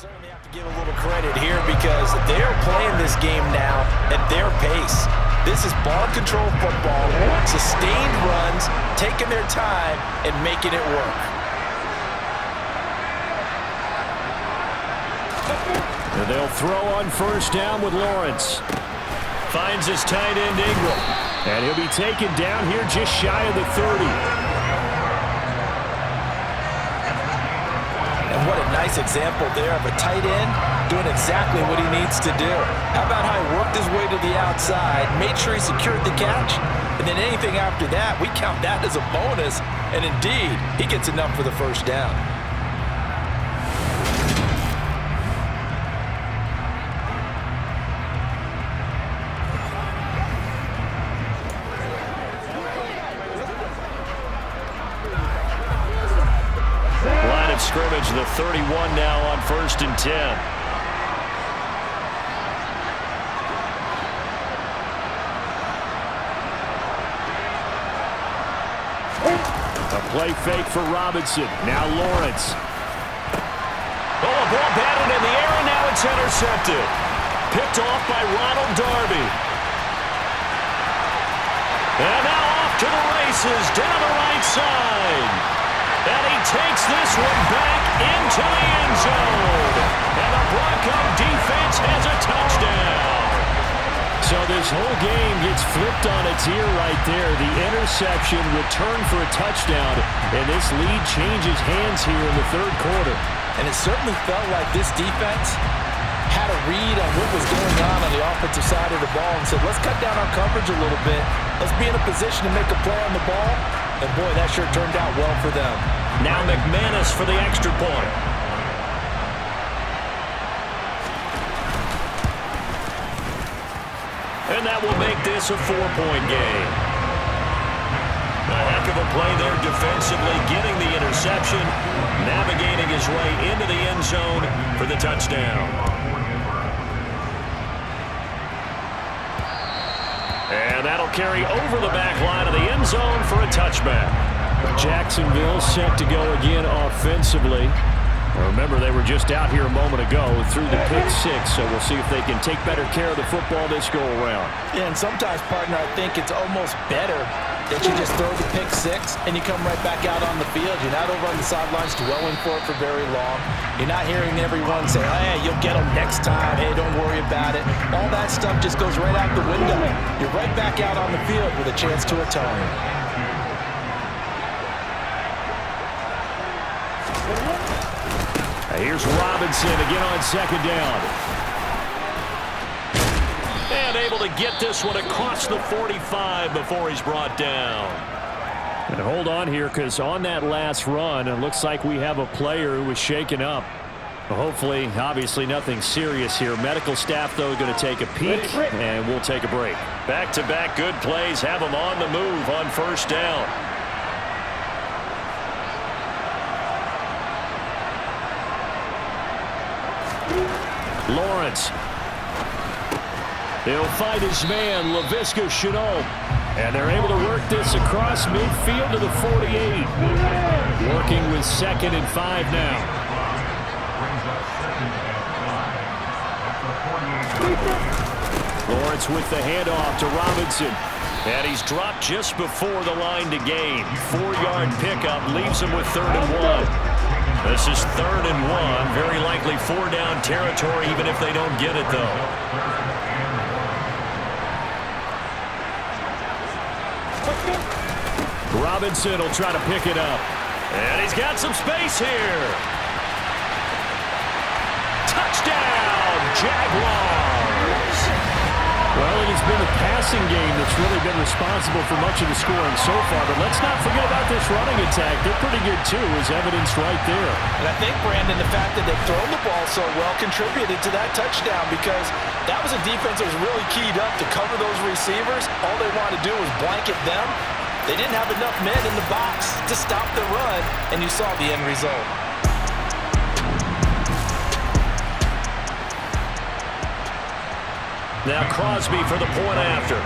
certainly have to give a little credit here because they're playing this game now at their pace. This is ball control football, sustained runs, taking their time and making it work. And they'll throw on first down with Lawrence. Finds his tight end Ingram. And he'll be taken down here just shy of the 30. And what a nice example there of a tight end doing exactly what he needs to do. How about how he worked his way to the outside, made sure he secured the catch, and then anything after that, we count that as a bonus. And indeed, he gets enough for the first down. Scrimmage, the 31 now on 1st and 10. A play fake for Robinson. Now Lawrence. Oh, a ball batted in the air, and now it's intercepted. Picked off by Ronald Darby. And now off to the races down the right side. And he takes this one back into the end zone. And the Bronco defense has a touchdown. So this whole game gets flipped on its ear right there. The interception returned for a touchdown. And this lead changes hands here in the third quarter. And it certainly felt like this defense had a read on what was going on the offensive side of the ball and said, let's cut down our coverage a little bit. Let's be in a position to make a play on the ball. And boy, that sure turned out well for them. Now McManus for the extra point. And that will make this a 4-point game. A heck of a play there defensively, getting the interception, navigating his way into the end zone for the touchdown. And that'll carry over the back line of the end zone for a touchback. Jacksonville set to go again offensively. Remember, they were just out here a moment ago through the pick six, so we'll see if they can take better care of the football this go-around. Yeah, and sometimes, partner, I think it's almost better that you just throw the pick six and you come right back out on the field. You're not over on the sidelines dwelling for it for very long. You're not hearing everyone say, hey, you'll get them next time. Hey, don't worry about it. All that stuff just goes right out the window. You're right back out on the field with a chance to atone. Here's Robinson again on second down. And able to get this one across the 45 before he's brought down. And hold on here, because on that last run, it looks like we have a player who was shaken up. Hopefully, obviously nothing serious here. Medical staff, though, going to take a peek, and we'll take a break. Back-to-back good plays have them on the move on first down. Lawrence. He'll fight his man, Laviska Shenault. And they're able to work this across midfield to the 48. Working with 2nd and 5 now. Lawrence with the handoff to Robinson. And he's dropped just before the line to gain. 4-yard pickup leaves him with 3rd and 1. This is 3rd and 1. Very likely 4-down territory, even if they don't get it, though. Robinson will try to pick it up. And he's got some space here. Touchdown, Jaguars! Well, it has been the passing game that's really been responsible for much of the scoring so far. But let's not forget about this running attack. They're pretty good, too, as evidenced right there. And I think, Brandon, the fact that they've thrown the ball so well contributed to that touchdown, because that was a defense that was really keyed up to cover those receivers. All they wanted to do was blanket them. They didn't have enough men in the box to stop the run, and you saw the end result. Now Crosby for the point after.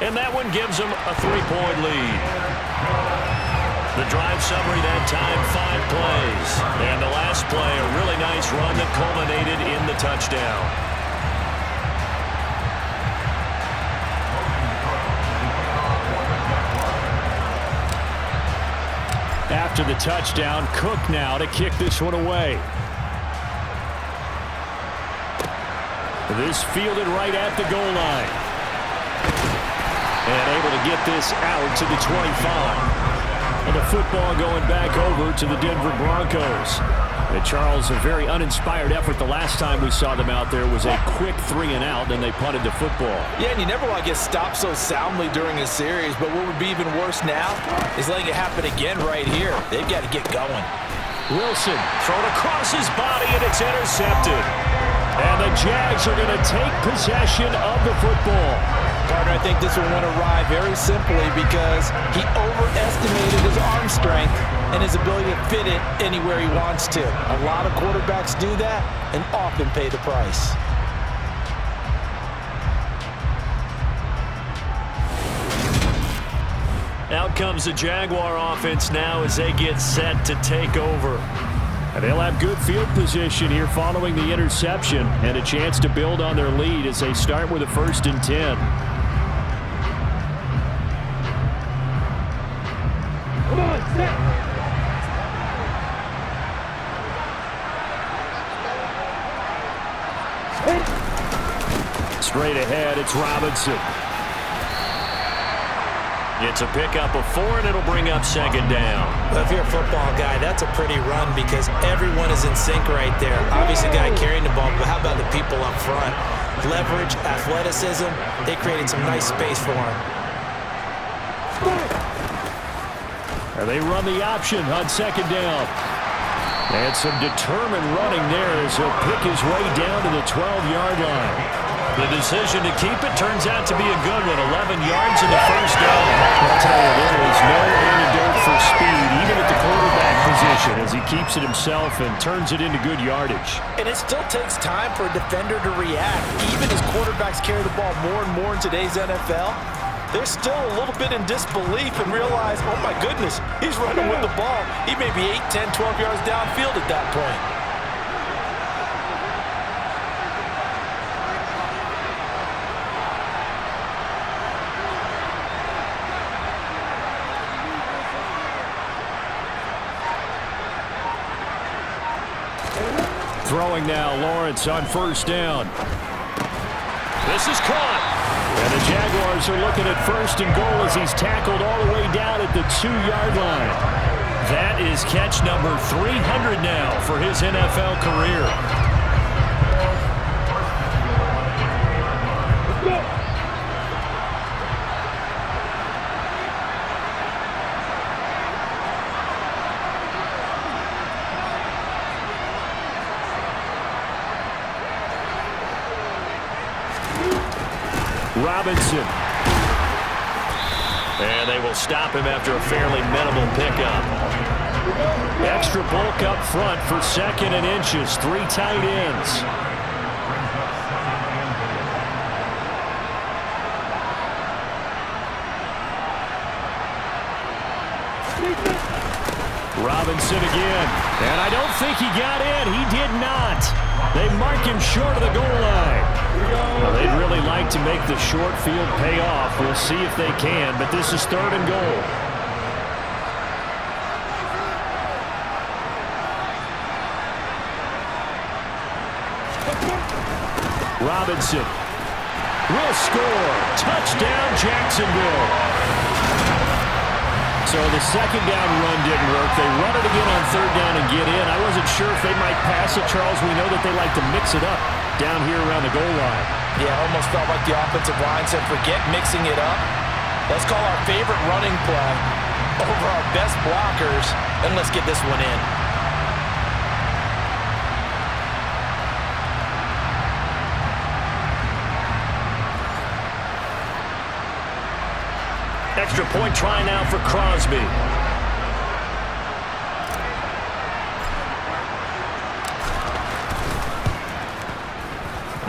And that one gives them a 3-point lead. The drive summary that time, 5 plays. And the last play, a really nice run that culminated in the touchdown. After the touchdown, Cook now to kick this one away. This fielded right at the goal line. And able to get this out to the 25. And the football going back over to the Denver Broncos. And Charles, a very uninspired effort the last time we saw them out there was a quick 3-and-out, then they punted the football. Yeah, and you never want to get stopped so soundly during a series, but what would be even worse now is letting it happen again right here. They've got to get going. Wilson thrown across his body, and it's intercepted. And the Jags are going to take possession of the football. Partner, I think this one went awry very simply because he overestimated his arm strength and his ability to fit it anywhere he wants to. A lot of quarterbacks do that and often pay the price. Out comes the Jaguar offense now as they get set to take over. And they'll have good field position here following the interception and a chance to build on their lead as they start with a 1st and 10. Come on, set. Straight ahead, it's Robinson. It's a pickup of 4, and it'll bring up 2nd down. Well, if you're a football guy, that's a pretty run because everyone is in sync right there. Obviously, the guy carrying the ball, but how about the people up front? Leverage, athleticism, they created some nice space for him. And they run the option on 2nd down. And some determined running there as he'll pick his way down to the 12-yard line. The decision to keep it turns out to be a good one. 11 yards in the 1st down. I'll tell you, there is no antidote for speed, even at the quarterback position, as he keeps it himself and turns it into good yardage. And it still takes time for a defender to react. Even as quarterbacks carry the ball more and more in today's NFL, they're still a little bit in disbelief and realize, oh my goodness, he's running with the ball. He may be 8, 10, 12 yards downfield at that point. Throwing now, Lawrence on 1st down. This is caught. And the Jaguars are looking at 1st and goal as he's tackled all the way down at the 2-yard line. That is catch number 300 now for his NFL career. Robinson. And they will stop him after a fairly minimal pickup. Extra bulk up front for 2nd and inches. 3 tight ends. Robinson again. And I don't think he got in. He did not. They mark him short of the goal line. Well, they'd really like to make the short field pay off. We'll see if they can, but this is 3rd and goal. Robinson will score. Touchdown, Jacksonville. So the 2nd down run didn't work. They run it again on 3rd down and get in. I wasn't sure if they might pass it, Charles. We know that they like to mix it up down here around the goal line. Yeah, almost felt like the offensive line said, forget mixing it up. Let's call our favorite running play over our best blockers, and let's get this one in. Extra point try now for Crosby.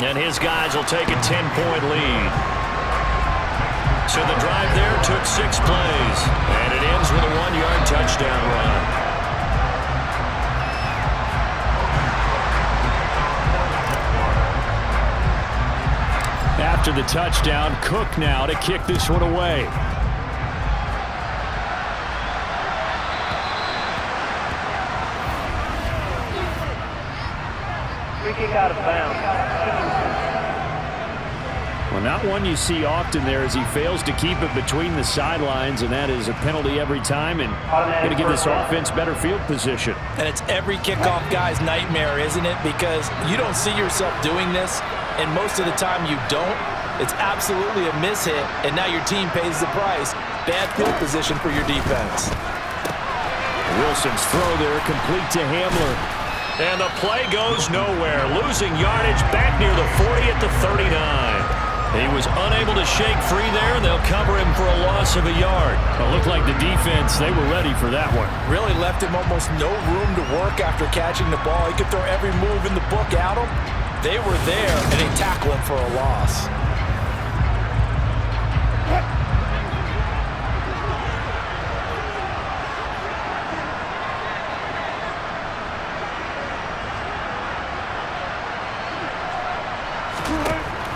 And his guys will take a 10-point lead. So the drive there took 6 plays, and it ends with a 1-yard touchdown run. After the touchdown, Cook now to kick this one away. Free kick out of bounds. Well, not one you see often there as he fails to keep it between the sidelines, and that is a penalty every time, and going to give this offense better field position. And it's every kickoff guy's nightmare, isn't it? Because you don't see yourself doing this, and most of the time you don't. It's absolutely a mishit, and now your team pays the price. Bad field position for your defense. Wilson's throw there complete to Hamler. And the play goes nowhere. Losing yardage back near the 40 at the 39. He was unable to shake free there, and they'll cover him for a loss of a yard. It looked like the defense, they were ready for that one. Really left him almost no room to work after catching the ball. He could throw every move in the book at him. They were there, and they tackled him for a loss.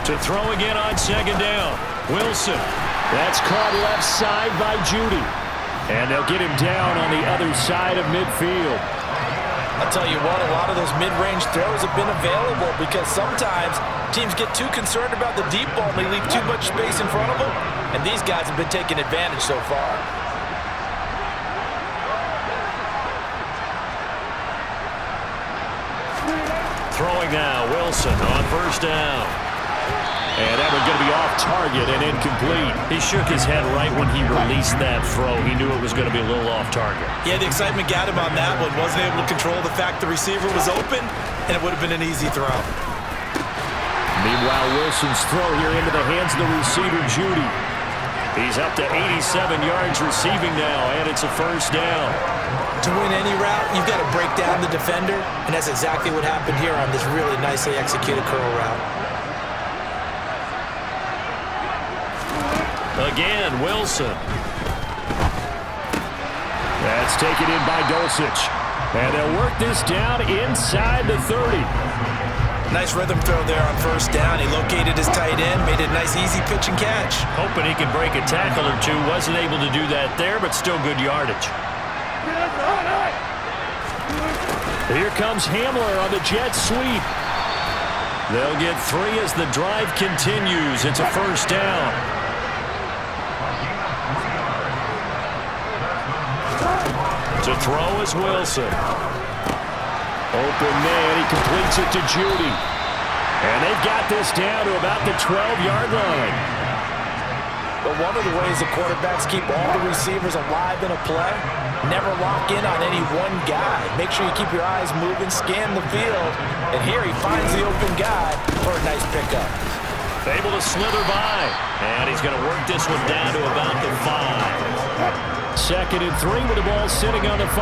To throw again on 2nd down. Wilson. That's caught left side by Judy. And they'll get him down on the other side of midfield. I'll tell you what, a lot of those mid-range throws have been available because sometimes teams get too concerned about the deep ball and they leave too much space in front of them. And these guys have been taking advantage so far. Throwing now, Wilson on 1st down. And that was going to be off target and incomplete. He shook his head right when he released that throw. He knew it was going to be a little off target. Yeah, the excitement got him on that one. Wasn't able to control the fact the receiver was open, and it would have been an easy throw. Meanwhile, Wilson's throw here into the hands of the receiver, Judy. He's up to 87 yards receiving now, and it's a 1st down. To win any route, you've got to break down the defender, and that's exactly what happened here on this really nicely executed curl route. Again, Wilson. That's taken in by Dulcich. And they'll work this down inside the 30. Nice rhythm throw there on 1st down. He located his tight end, made it a nice easy pitch and catch. Hoping he could break a tackle or two. Wasn't able to do that there, but still good yardage. Here comes Hamler on the jet sweep. They'll get 3 as the drive continues. It's a 1st down. To throw is Wilson. Open man, he completes it to Judy. And they've got this down to about the 12-yard line. But one of the ways the quarterbacks keep all the receivers alive in a play, never lock in on any one guy. Make sure you keep your eyes moving, scan the field. And here he finds the open guy for a nice pickup. Able to slither by. And he's going to work this one down to about the 5. 2nd and 3 with the ball sitting on the 5.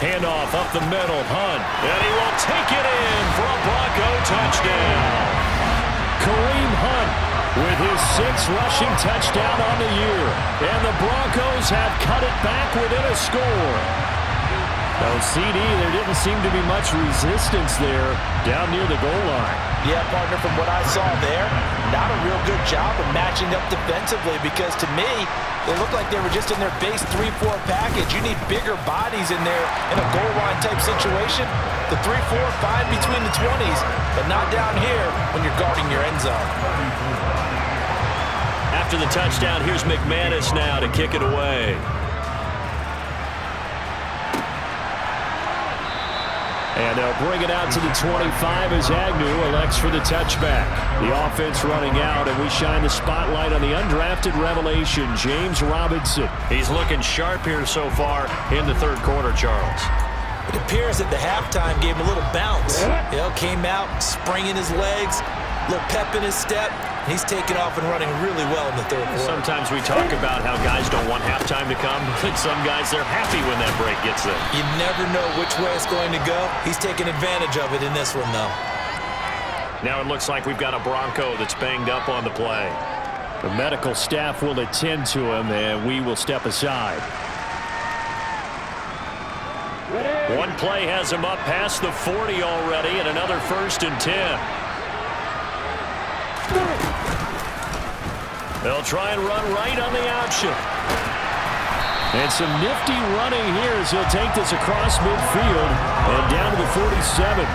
Handoff up the middle, Hunt. And he will take it in for a Bronco touchdown. Kareem Hunt with his 6th rushing touchdown on the year. And the Broncos have cut it back within a score. No, CD, there didn't seem to be much resistance there down near the goal line. Yeah, partner, from what I saw there, not a real good job of matching up defensively because to me, they looked like they were just in their base 3-4 package. You need bigger bodies in there in a goal line type situation. The 3-4, fine between the 20s, but not down here when you're guarding your end zone. After the touchdown, here's McManus now to kick it away. And they'll bring it out to the 25 as Agnew elects for the touchback. The offense running out, and we shine the spotlight on the undrafted revelation, James Robinson. He's looking sharp here so far in the 3rd quarter, Charles. It appears that the halftime gave him a little bounce. You know, came out, springing his legs, a little pep in his step. He's taken off and running really well in the 3rd quarter. Sometimes we talk about how guys don't want halftime to come. And some guys, they're happy when that break gets there. You never know which way it's going to go. He's taking advantage of it in this one, though. Now it looks like we've got a Bronco that's banged up on the play. The medical staff will attend to him, and we will step aside. One play has him up past the 40 already, and another 1st and 10. They'll try and run right on the option. And some nifty running here as he'll take this across midfield and down to the 47.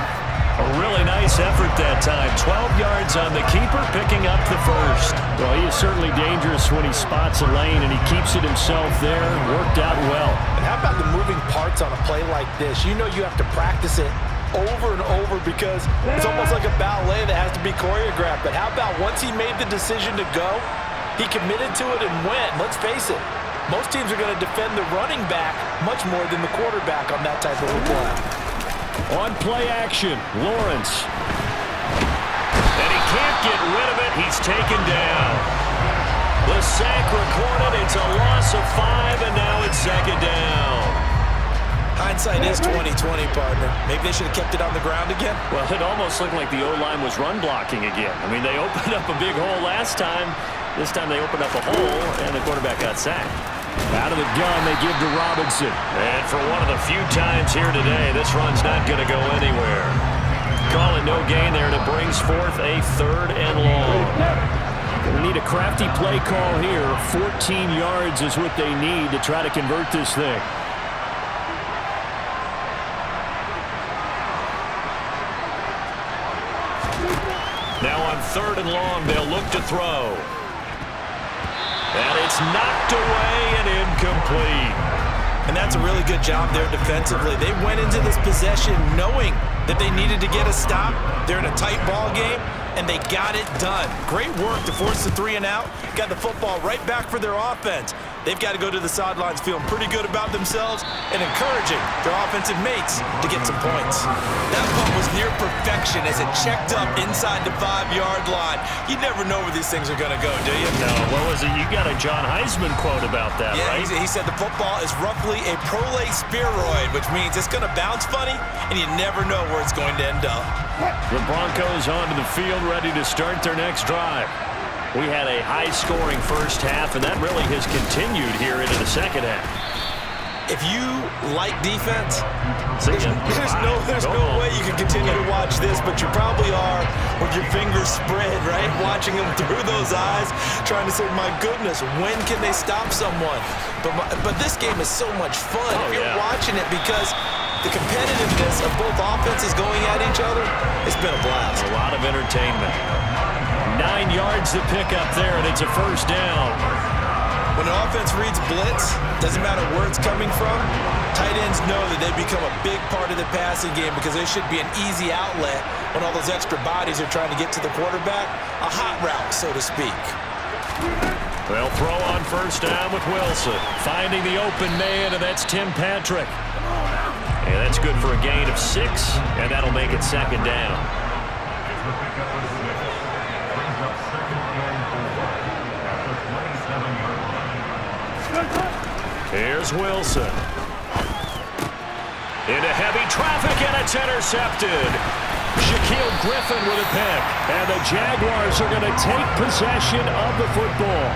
A really nice effort that time. 12 yards on the keeper, picking up the 1st. Well, he is certainly dangerous when he spots a lane, and he keeps it himself there. Worked out well. And how about the moving parts on a play like this? You know you have to practice it over and over because it's almost like a ballet that has to be choreographed. But how about once he made the decision to go, he committed to it and went. Let's face it, most teams are going to defend the running back much more than the quarterback on that type of a play. On play action, Lawrence. And he can't get rid of it. He's taken down. The sack recorded. It's a loss of 5, and now it's 2nd down. Hindsight is 20/20, partner. Maybe they should have kept it on the ground again. Well, it almost looked like the O-line was run blocking again. I mean, they opened up a big hole last time. This time they opened up a hole, and the quarterback got sacked. Out of the gun, they give to Robinson. And for one of the few times here today, this run's not going to go anywhere. Call it no gain there, and it brings forth a 3rd and long. We need a crafty play call here. 14 yards is what they need to try to convert this thing. Now on 3rd and long, they'll look to throw. And it's knocked away and incomplete. And that's a really good job there defensively. They went into this possession knowing that they needed to get a stop. They're in a tight ball game, and they got it done. Great work to force the 3 and out. Got the football right back for their offense. They've got to go to the sidelines feeling pretty good about themselves and encouraging their offensive mates to get some points. That punt was near perfection as it checked up inside the 5-yard line. You never know where these things are going to go, do you? No, what was it? You got a John Heisman quote about that, yeah, right? He said the football is roughly a prolate spheroid, which means it's going to bounce funny, and you never know where it's going to end up. The Broncos onto the field, ready to start their next drive. We had a high-scoring first half, and that really has continued here into the second half. If you like defense, there's no way you can continue to watch this, but you probably are with your fingers spread, right? Watching them through those eyes, trying to say, my goodness, when can they stop someone? But this game is so much fun if you're watching it because the competitiveness of both offenses going at each other, it's been a blast. A lot of entertainment. 9 yards to pick up there, and it's a 1st down. When an offense reads blitz, doesn't matter where it's coming from, tight ends know that they become a big part of the passing game because there should be an easy outlet when all those extra bodies are trying to get to the quarterback. A hot route, so to speak. They'll throw on 1st down with Wilson. Finding the open man, and that's Tim Patrick. And that's good for a gain of 6, and that'll make it 2nd down. Here's Wilson. Into heavy traffic, and it's intercepted. Shaquille Griffin with a pick. And the Jaguars are going to take possession of the football.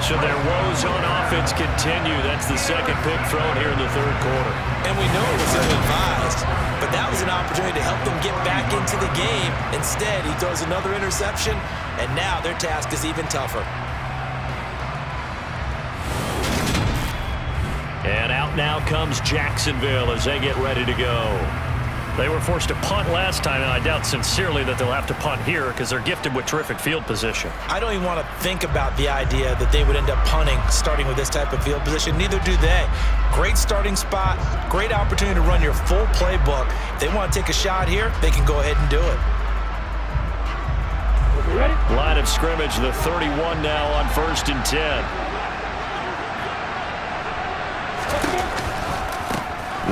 Should their woes on offense continue, that's the 2nd pick thrown here in the 3rd quarter. And we know it was ill-advised, but that was an opportunity to help them get back into the game. Instead, he throws another interception, and now their task is even tougher. And out now comes Jacksonville as they get ready to go. They were forced to punt last time, and I doubt sincerely that they'll have to punt here because they're gifted with terrific field position. I don't even want to think about the idea that they would end up punting starting with this type of field position. Neither do they. Great starting spot, great opportunity to run your full playbook. If they want to take a shot here, they can go ahead and do it. Line of scrimmage, the 31 now on 1st and 10.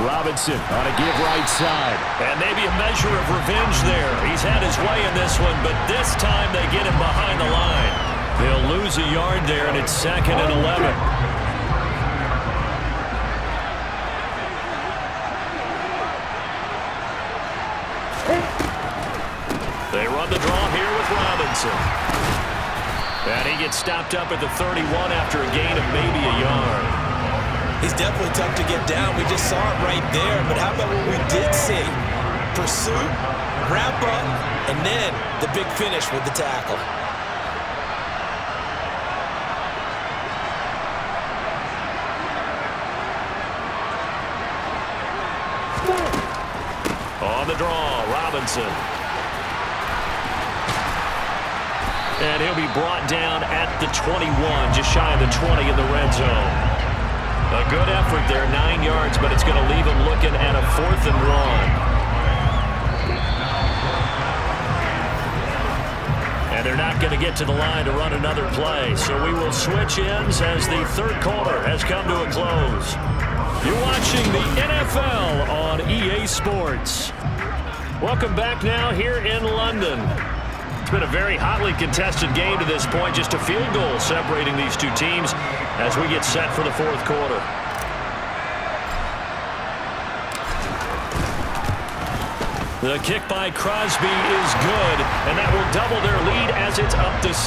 Robinson on a give right side. And maybe a measure of revenge there. He's had his way in this one, but this time they get him behind the line. They'll lose a yard there, and it's 2nd and 11. They run the draw Robinson. And he gets stopped up at the 31 after a gain of maybe a yard. He's definitely tough to get down. We just saw it right there. But how about what we did see? Pursuit, wrap up, and then the big finish with the tackle. On the draw, Robinson. And he'll be brought down at the 21, just shy of the 20 in the red zone. A good effort there, 9 yards, but it's going to leave him looking at a 4th and 1. And they're not going to get to the line to run another play, so we will switch ends as the third quarter has come to a close. You're watching the NFL on EA Sports. Welcome back now here in London. It's been a very hotly contested game to this point. Just a field goal separating these two teams as we get set for the fourth quarter. The kick by Crosby is good, and that will double their lead as it's up to 6.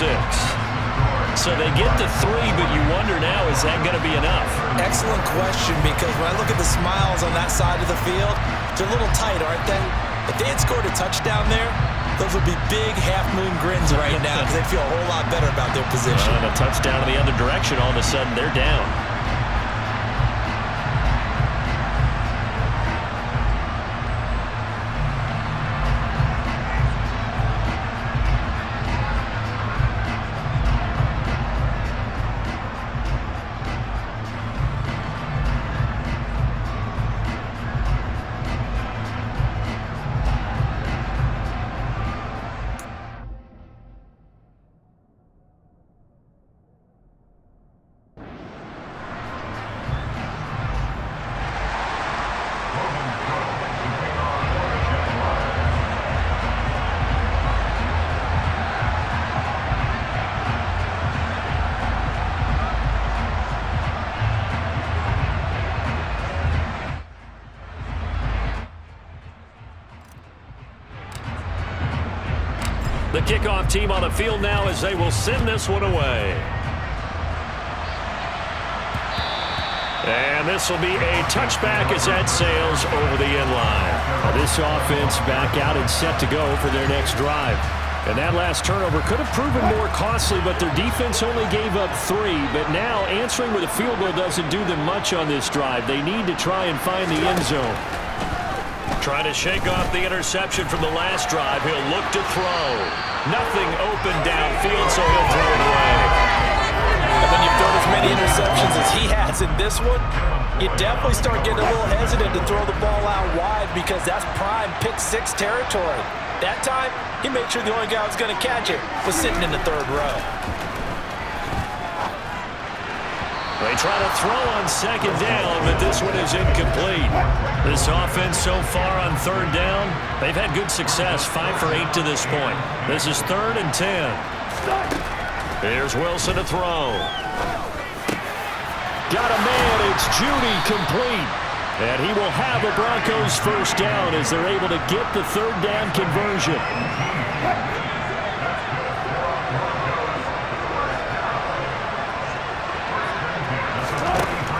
So they get to 3, but you wonder now, is that going to be enough? Excellent question, because when I look at the smiles on that side of the field, they're a little tight, aren't they? If they had scored a touchdown there, those would be big half-moon grins right now because they'd feel a whole lot better about their position. And a touchdown in the other direction, all of a sudden they're down. The kickoff team on the field now as they will send this one away. And this will be a touchback as that sails over the end line. This offense back out and set to go for their next drive. And that last turnover could have proven more costly, but their defense only gave up 3. But now answering with a field goal doesn't do them much on this drive. They need to try and find the end zone. Trying to shake off the interception from the last drive. He'll look to throw. Nothing open downfield, so he'll throw it away. And when you've thrown as many interceptions as he has in this one, you definitely start getting a little hesitant to throw the ball out wide because that's prime pick 6 territory. That time, he made sure the only guy who was going to catch it was sitting in the third row. They try to throw on second down, but this one is incomplete. This offense so far on third down, they've had good success, 5 for 8 to this point. This is 3rd and 10. Here's Wilson to throw. Got a man, it's Judy complete. And he will have a Broncos first down as they're able to get the third down conversion.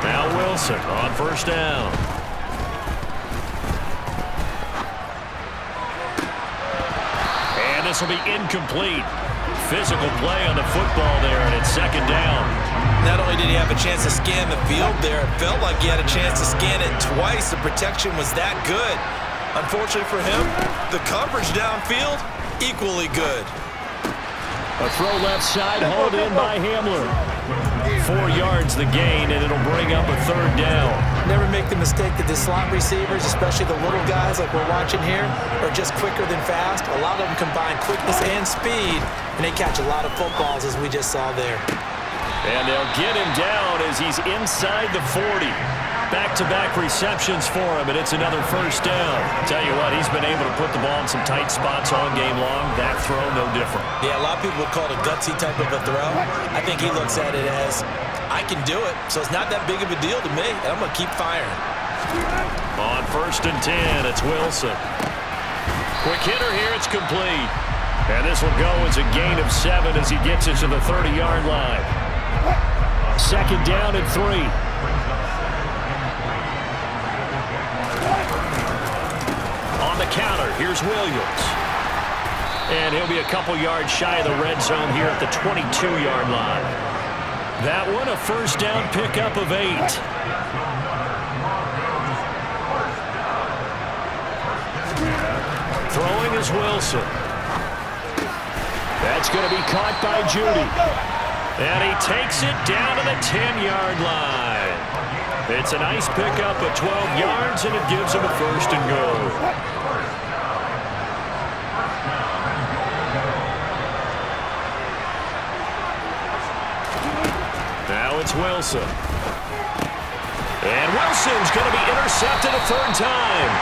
Now Wilson on first down. And this will be incomplete. Physical play on the football there, and it's second down. Not only did he have a chance to scan the field there, it felt like he had a chance to scan it twice. The protection was that good. Unfortunately for him, the coverage downfield, equally good. A throw left side, hauled in by Hamler. 4 yards the gain, and it'll bring up a third down. Never make the mistake that the slot receivers, especially the little guys like we're watching here, are just quicker than fast. A lot of them combine quickness and speed, and they catch a lot of footballs, as we just saw there. And they'll get him down as he's inside the 40. Back-to-back receptions for him, and it's another first down. Tell you what, he's been able to put the ball in some tight spots all game long. That throw, no different. Yeah, a lot of people would call it a gutsy type of a throw. I think he looks at it as, I can do it, so it's not that big of a deal to me, and I'm going to keep firing. On 1st and 10, it's Wilson. Quick hitter here, it's complete. And this will go as a gain of 7 as he gets it to the 30-yard line. Second down and 3. On the counter, here's Williams. And he'll be a couple yards shy of the red zone here at the 22-yard line. That one, a first down pickup of 8. Throwing is Wilson. That's going to be caught by Judy. And he takes it down to the 10-yard line. It's a nice pickup of 12 yards, and it gives him a first and goal. Now it's Wilson. And Wilson's going to be intercepted a third time.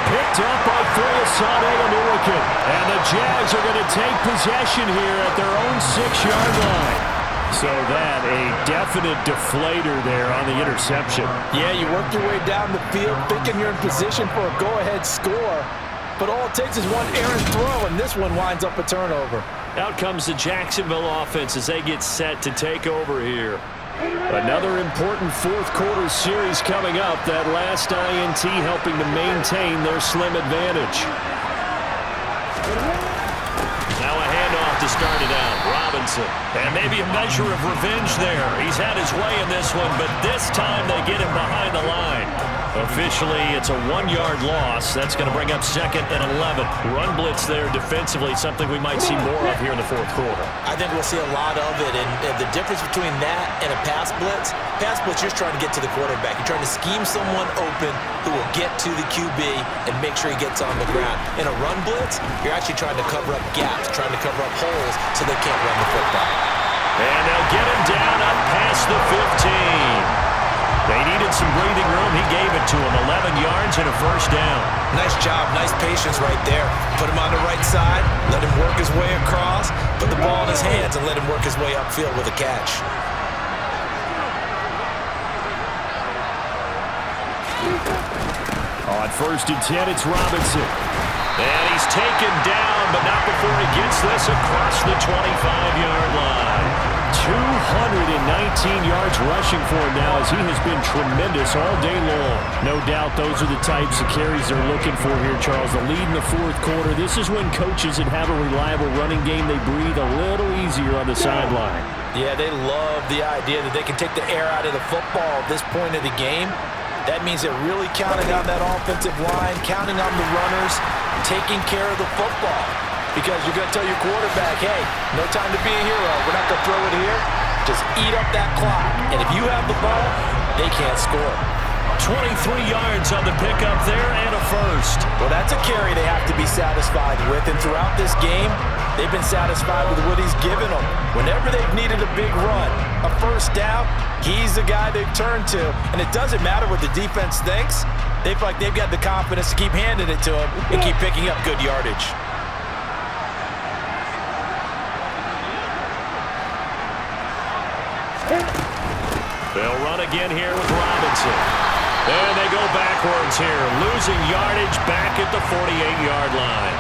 Picked up by Olasade Oluokun. And the Jags are going to take possession here at their own 6-yard line. So that, a definite deflator there on the interception. Yeah, you work your way down the field thinking you're in position for a go-ahead score. But all it takes is one errant throw, and this one winds up a turnover. Out comes the Jacksonville offense as they get set to take over here. Another important fourth-quarter series coming up. That last INT helping to maintain their slim advantage. Now a handoff to start it out. Robinson. And maybe a measure of revenge there. He's had his way in this one, but this time they get him behind the line. Officially, it's a 1-yard loss. That's going to bring up 2nd and 11. Run blitz there defensively, something we might see more of here in the fourth quarter. I think we'll see a lot of it, and the difference between that and a pass blitz, you're just trying to get to the quarterback. You're trying to scheme someone open who will get to the QB and make sure he gets on the ground. In a run blitz, you're actually trying to cover up gaps, trying to cover up holes so they can't run the football. And they'll get him down up past the 15. They needed some breathing room. He gave it to him. 11 yards and a first down. Nice job. Nice patience right there. Put him on the right side. Let him work his way across. Put the ball in his hands and let him work his way upfield with a catch. On 1st and 10, it's Robinson. And he's taken down, but not before he gets this across the 25-yard line. 219 yards rushing for him now as he has been tremendous all day long. No doubt those are the types of carries they're looking for here, Charles. The lead in the fourth quarter. This is when coaches that have a reliable running game, they breathe a little easier on the sideline. Yeah, they love the idea that they can take the air out of the football at this point of the game. That means they're really counting on that offensive line, counting on the runners, taking care of the football. Because you're going to tell your quarterback, hey, no time to be a hero. We're not going to throw it here. Just eat up that clock. And if you have the ball, they can't score. 23 yards on the pickup there and a first. Well, that's a carry they have to be satisfied with. And throughout this game, they've been satisfied with what he's given them. Whenever they've needed a big run, a first down, he's the guy they've turned to. And it doesn't matter what the defense thinks. They feel like they've got the confidence to keep handing it to him and keep picking up good yardage. They'll run again here with Robinson. And they go backwards here, losing yardage back at the 48-yard line.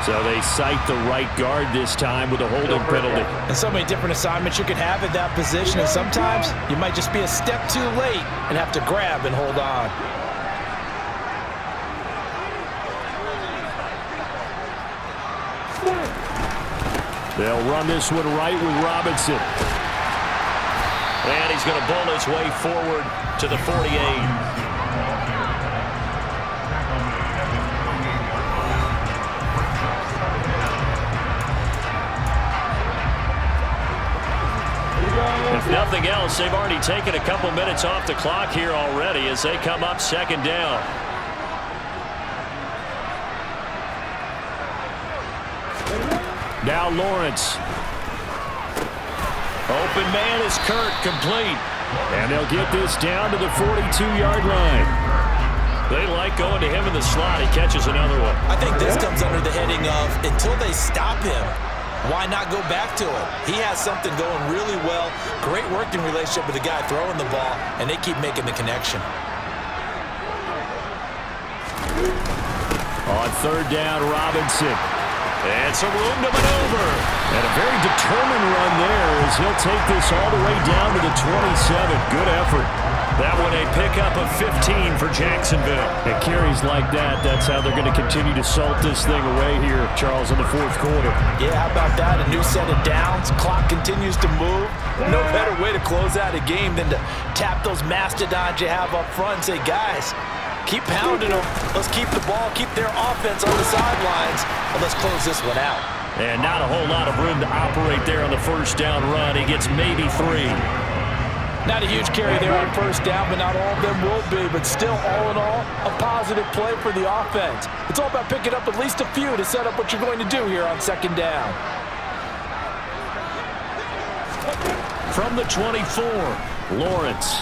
So they cite the right guard this time with a holding penalty. And so many different assignments you can have at that position, and sometimes you might just be a step too late and have to grab and hold on. They'll run this one right with Robinson. And he's going to bull his way forward to the 48. If nothing else, they've already taken a couple minutes off the clock here already as they come up 2nd down. Now Lawrence. Open man is Kurt, complete. And they'll get this down to the 42-yard line. They like going to him in the slot. He catches another one. I think this comes under the heading of until they stop him, why not go back to him? He has something going really well. Great working relationship with the guy throwing the ball, and they keep making the connection. On third down, Robinson. And some room to maneuver. And a very determined run there as he'll take this all the way down to the 27. Good effort. That one a pickup of 15 for Jacksonville. It carries like that. That's how they're going to continue to salt this thing away here, Charles, in the fourth quarter. Yeah, how about that? A new set of downs. Clock continues to move. No better way to close out a game than to tap those mastodons you have up front and say, guys, keep pounding them. Let's keep the ball, keep their offense on the sidelines, and let's close this one out. And not a whole lot of room to operate there on the first down run. He gets maybe 3. Not a huge carry there on first down, but not all of them will be. But still, all in all, a positive play for the offense. It's all about picking up at least a few to set up what you're going to do here on second down. From the 24, Lawrence.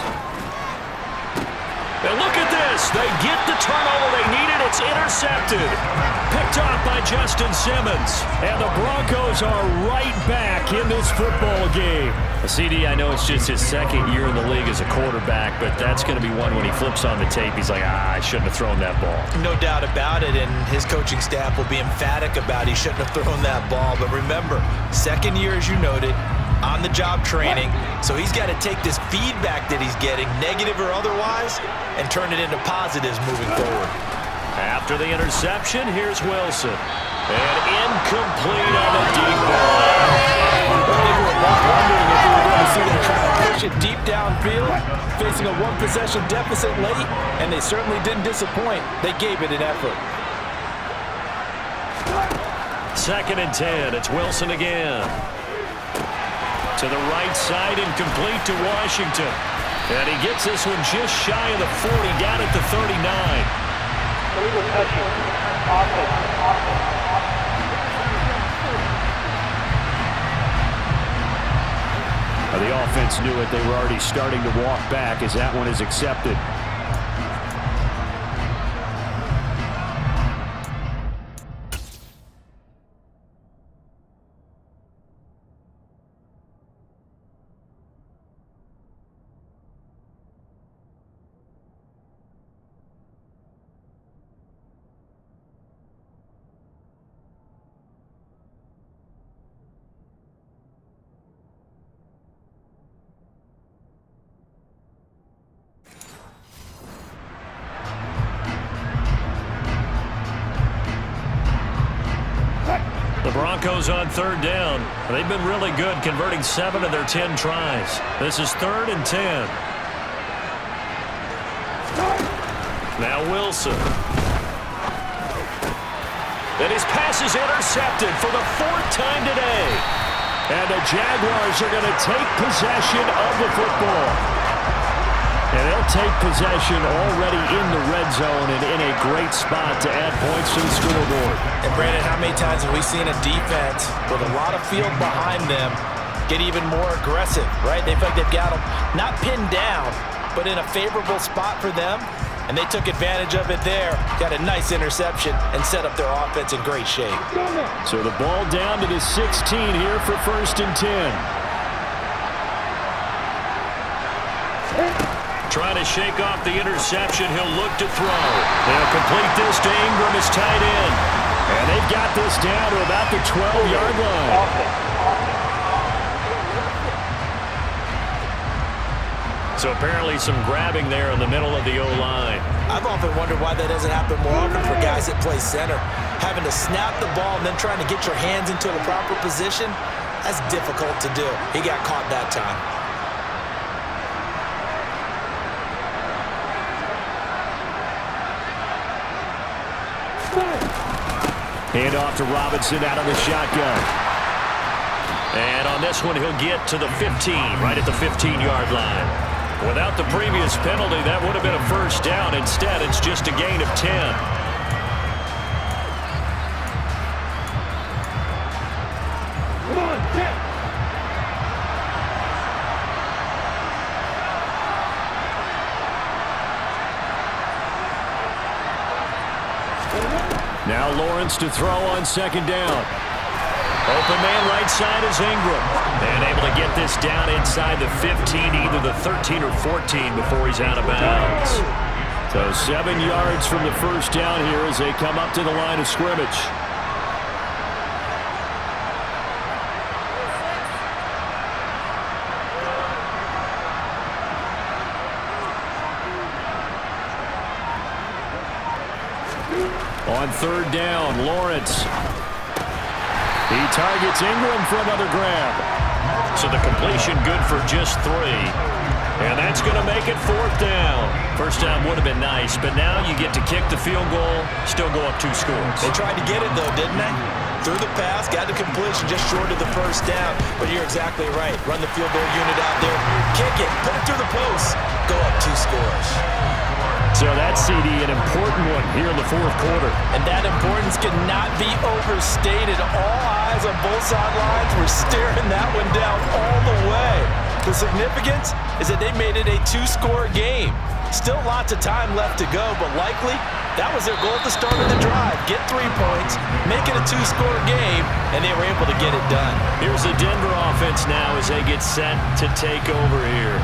And look at this. They get the turnover they needed. It's intercepted. Picked off by Justin Simmons. And the Broncos are right back in this football game. CD, I know it's just his second year in the league as a quarterback, but that's going to be one when he flips on the tape. He's like, I shouldn't have thrown that ball. No doubt about it, and his coaching staff will be emphatic about he shouldn't have thrown that ball. But remember, second year, as you noted, on-the-job training, so he's got to take this feedback that he's getting, negative or otherwise, and turn it into positives moving forward. After the interception, here's Wilson. And incomplete on the deep ball. People were wondering if we were going to see them try to push it deep downfield, facing a one-possession deficit late, and they certainly didn't disappoint. They gave it an effort. 2nd and 10. It's Wilson again. To the right side, incomplete to Washington. And he gets this one just shy of the 40, down at the 39. Illegal touching. Offense. The offense knew it. They were already starting to walk back as that one is accepted. Broncos on third down. They've been really good, converting 7 of their 10 tries. This is 3rd and 10. Now Wilson. And his pass is intercepted for the 4th time today. And the Jaguars are going to take possession of the football. And they'll take possession already in the red zone and in a great spot to add points to the scoreboard. And Brandon, how many times have we seen a defense with a lot of field behind them get even more aggressive, right? They feel like they've got them not pinned down, but in a favorable spot for them. And they took advantage of it there, got a nice interception, and set up their offense in great shape. So the ball down to the 16 here for 1st and 10. Trying to shake off the interception. He'll look to throw. They'll complete this to Ingram, his tight end. And they've got this down to about the 12-yard line. So apparently some grabbing there in the middle of the O-line. I've often wondered why that doesn't happen more often for guys that play center. Having to snap the ball and then trying to get your hands into the proper position, that's difficult to do. He got caught that time. Hand off to Robinson out of the shotgun. And on this one, he'll get to the 15, right at the 15-yard line. Without the previous penalty, that would have been a first down. Instead, it's just a gain of 10. Now Lawrence to throw on 2nd down. Open man right side is Ingram. And able to get this down inside the 15, either the 13 or 14 before he's out of bounds. So 7 yards from the first down here as they come up to the line of scrimmage. On third down, Lawrence. He targets Ingram for another grab. So the completion good for just 3. And that's going to make it 4th down. First down would have been nice, but now you get to kick the field goal, still go up 2 scores. They tried to get it, though, didn't they? Threw the pass, got the completion just short of the first down. But you're exactly right. Run the field goal unit out there. Kick it. Put it through the post. Go up 2 scores. So that CD, an important one here in the 4th quarter. And that importance cannot be overstated. All eyes on both sidelines were staring that one down all the way. The significance is that they made it a 2-score game. Still lots of time left to go, but likely that was their goal at the start of the drive. Get 3 points, make it a 2-score game, and they were able to get it done. Here's the Denver offense now as they get set to take over here.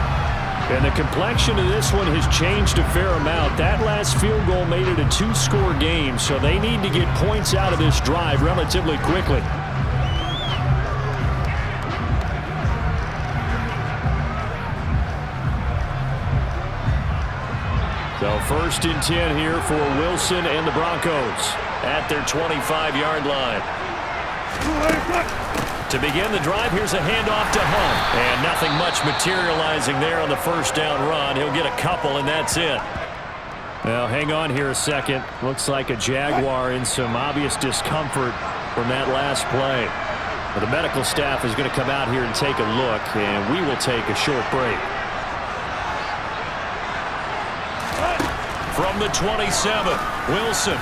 And the complexion of this one has changed a fair amount. That last field goal made it a 2-score game, so they need to get points out of this drive relatively quickly. So 1st and 10 here for Wilson and the Broncos at their 25-yard line. To begin the drive, here's a handoff to Hunt. And nothing much materializing there on the first down run. He'll get a couple, and that's it. Well, hang on here a second. Looks like a Jaguar in some obvious discomfort from that last play. Well, the medical staff is going to come out here and take a look, and we will take a short break. From the 27, Wilson.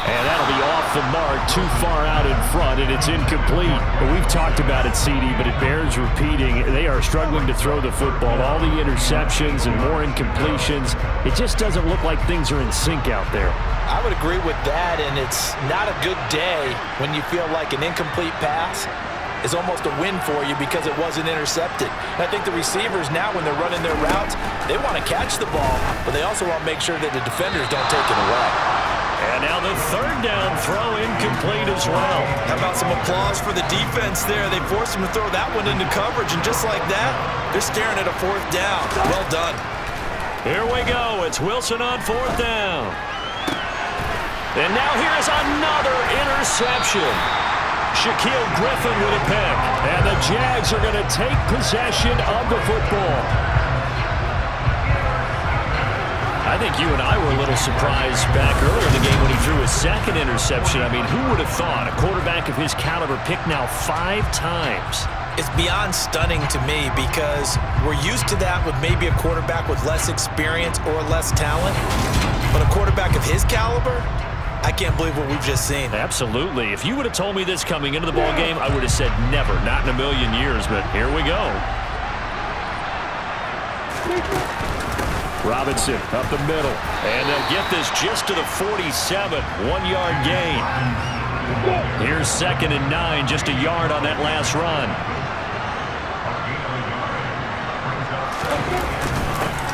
And that'll be off the mark, too far out in front, and it's incomplete. We've talked about it, CD, but it bears repeating. They are struggling to throw the football. All the interceptions and more incompletions. It just doesn't look like things are in sync out there. I would agree with that, and it's not a good day when you feel like an incomplete pass is almost a win for you because it wasn't intercepted. And I think the receivers now, when they're running their routes, they want to catch the ball, but they also want to make sure that the defenders don't take it away. And now the 3rd down throw incomplete as well. How about some applause for the defense there? They forced him to throw that one into coverage, and just like that, they're staring at a 4th down. Well done. Here we go. It's Wilson on 4th down. And now here's another interception. Shaquill Griffin with a pick. And the Jags are going to take possession of the football. I think you and I were a little surprised back earlier in the game when he threw his 2nd interception. I mean, who would have thought a quarterback of his caliber picked now 5 times? It's beyond stunning to me because we're used to that with maybe a quarterback with less experience or less talent. But a quarterback of his caliber, I can't believe what we've just seen. Absolutely. If you would have told me this coming into the ball game, I would have said never, not in a million years, but here we go. Robinson up the middle. And they'll get this just to the 47, 1-yard gain. Here's 2nd and 9, just a yard on that last run.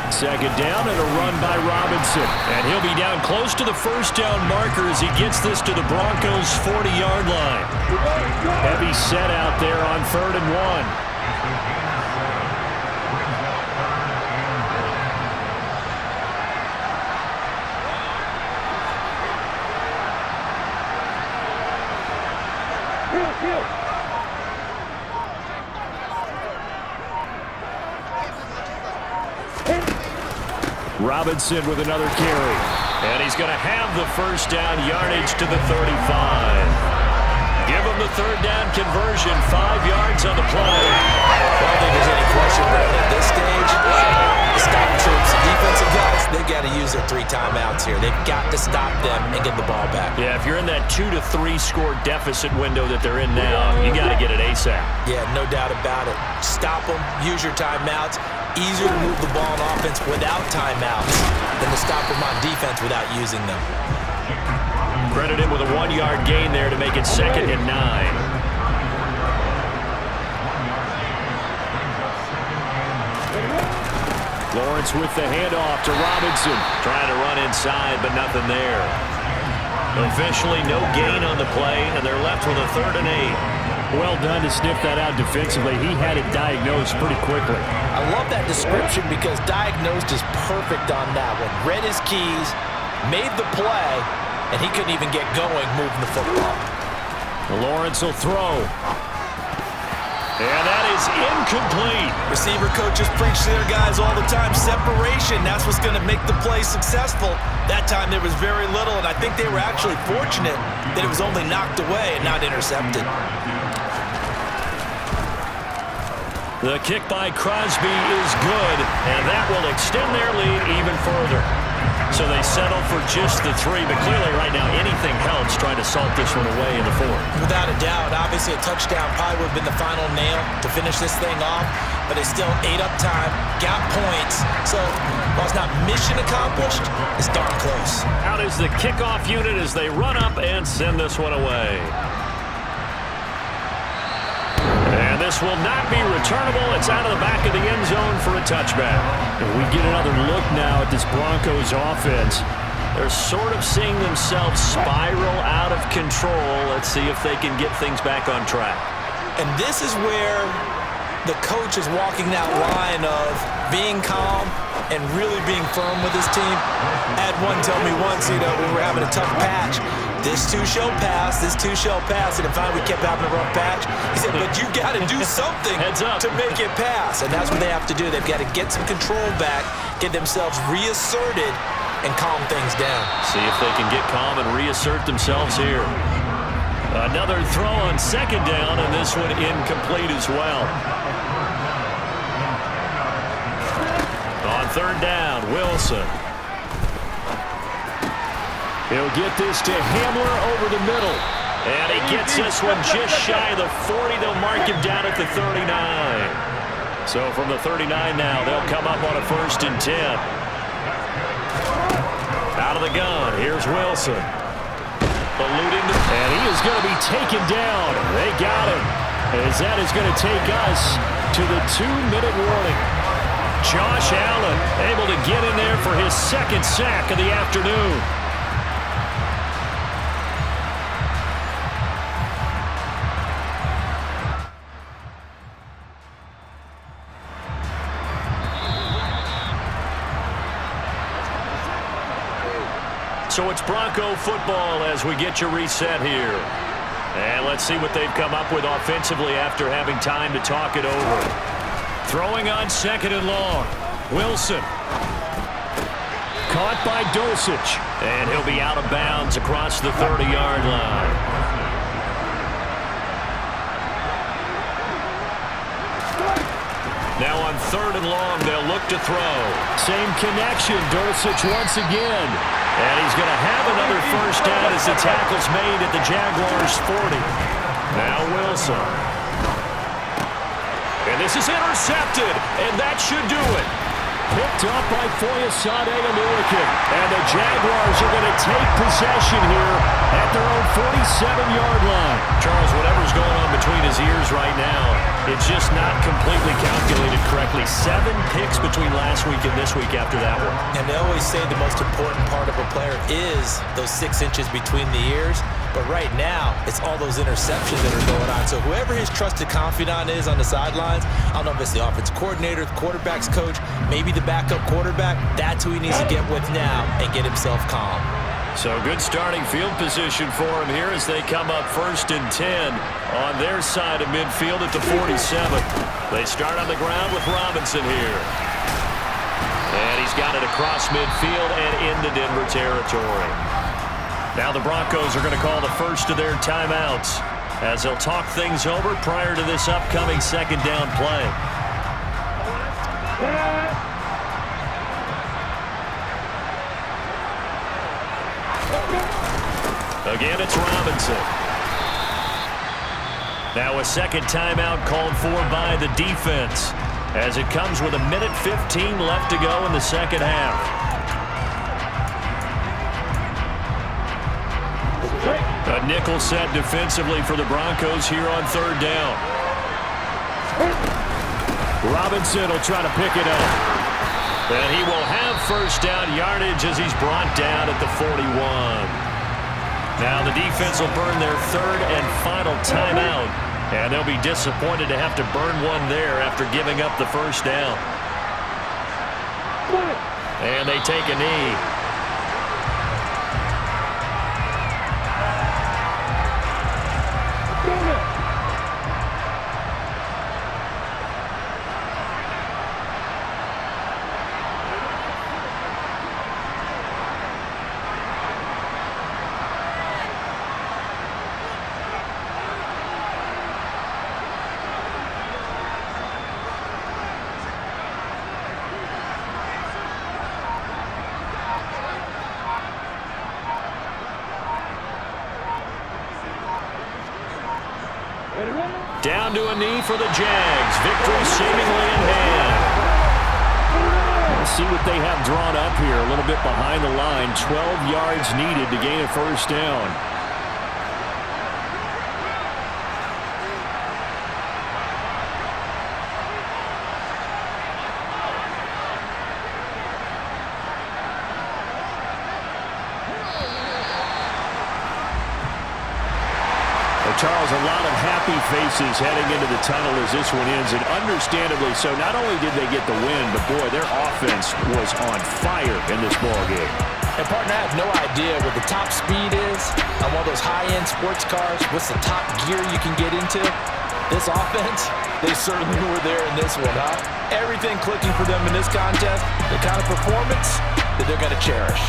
Second down and a run by Robinson. And he'll be down close to the first down marker as he gets this to the Broncos' 40-yard line. Heavy set out there on 3rd and 1. Robinson with another carry. And he's going to have the first down yardage to the 35. Give him the 3rd down conversion, 5 yards on the play. I don't think there's any question about it at this stage. The stop troops, the defensive guys, they've got to use their 3 timeouts here. They've got to stop them and get the ball back. Yeah, if you're in that 2 to 3 score deficit window that they're in now, you got to get it ASAP. Yeah, no doubt about it. Stop them, use your timeouts. Easier to move the ball on offense without timeouts than to stop them on defense without using them. Credit him with a 1-yard gain there to make it 2nd and 9. Lawrence with the handoff to Robinson. Trying to run inside, but nothing there. Officially no gain on the play, and they're left with a 3rd and 8. Well done to sniff that out defensively. He had it diagnosed pretty quickly. I love that description because diagnosed is perfect on that one. Read his keys, made the play, and he couldn't even get going moving the football. Lawrence will throw. And that is incomplete. Receiver coaches preach to their guys all the time. Separation, that's what's going to make the play successful. That time there was very little, and I think they were actually fortunate that it was only knocked away and not intercepted. The kick by Crosby is good, and that will extend their lead even further. So they settle for just the 3, but clearly right now anything helps trying to salt this one away in the 4th. Without a doubt, obviously a touchdown probably would have been the final nail to finish this thing off, but it's still 8 up time, got points, so while it's not mission accomplished, it's darn close. Out is the kickoff unit as they run up and send this one away. And this will not be returnable. It's out of the back of the end zone for a touchback. And we get another look now at this Broncos offense. They're sort of seeing themselves spiral out of control. Let's see if they can get things back on track. And this is where the coach is walking that line of being calm and really being firm with his team. I had one tell me once, when we were having a tough patch, this too shall pass, this too shall pass, and if finally we kept having a rough patch, he said, but you got to do something to make it pass, and that's what they have to do. They've got to get some control back, get themselves reasserted, and calm things down. See if they can get calm and reassert themselves here. Another throw on 2nd down, and this one incomplete as well. On 3rd down, Wilson. He'll get this to Hamler over the middle. And he gets this one just shy of the 40. They'll mark him down at the 39. So from the 39 now, they'll come up on a 1st and 10. Out of the gun, here's Wilson. Eluding the... And he is going to be taken down. They got him. As that is going to take us to the 2-minute warning. Josh Allen able to get in there for his 2nd sack of the afternoon. So it's Bronco football as we get you reset here. And let's see what they've come up with offensively after having time to talk it over. Throwing on 2nd and long. Wilson. Caught by Dulcich. And he'll be out of bounds across the 30-yard line. Now on 3rd and long, they'll look to throw. Same connection, Dulcich once again. And he's going to have another 1st down as the tackle's made at the Jaguars' 40. Now Wilson. And this is intercepted, and that should do it. Picked up by Foyesade American. And the Jaguars are going to take possession here at their own 47-yard line. Charles, whatever's going on between his ears right now, it's just not completely calculated correctly. 7 picks between last week and this week after that one. And they always say the most important part of a player is those 6 inches between the ears. But right now, it's all those interceptions that are going on. So whoever his trusted confidant is on the sidelines, I don't know if it's the offensive coordinator, the quarterback's coach, maybe the backup quarterback, that's who he needs to get with now and get himself calm. So good starting field position for him here as they come up 1st and 10 on their side of midfield at the 47. They start on the ground with Robinson here. And he's got it across midfield and into Denver territory. Now the Broncos are going to call the first of their timeouts as they'll talk things over prior to this upcoming 2nd down play. Again, it's Robinson. Now a 2nd timeout called for by the defense as it comes with 1:15 left to go in the 2nd half. A nickel set defensively for the Broncos here on 3rd down. Robinson will try to pick it up. And he will have first down yardage as he's brought down at the 41. Now the defense will burn their third and final timeout. And they'll be disappointed to have to burn one there after giving up the first down. And they take a knee. Down to a knee for the Jags. Victory seemingly in hand. Let's see what they have drawn up here. A little bit behind the line. 12 yards needed to gain a first down. Charles, a lot of happy faces heading into the tunnel as this one ends, and understandably so. Not only did they get the win, but boy, their offense was on fire in this ballgame. And partner, I have no idea what the top speed is on one of those high-end sports cars. What's the top gear you can get into? This offense, they certainly were there in this one, huh? Everything clicking for them in this contest, the kind of performance that they're going to cherish.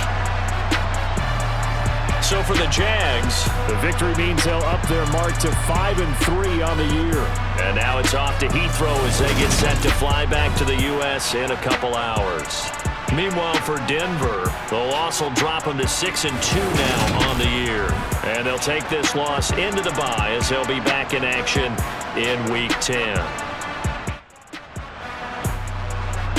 So for the Jags, the victory means they'll up their mark to 5-3 on the year. And now it's off to Heathrow as they get set to fly back to the U.S. in a couple hours. Meanwhile, for Denver, the loss will drop them to 6-2 now on the year. And they'll take this loss into the bye as they'll be back in action in Week 10.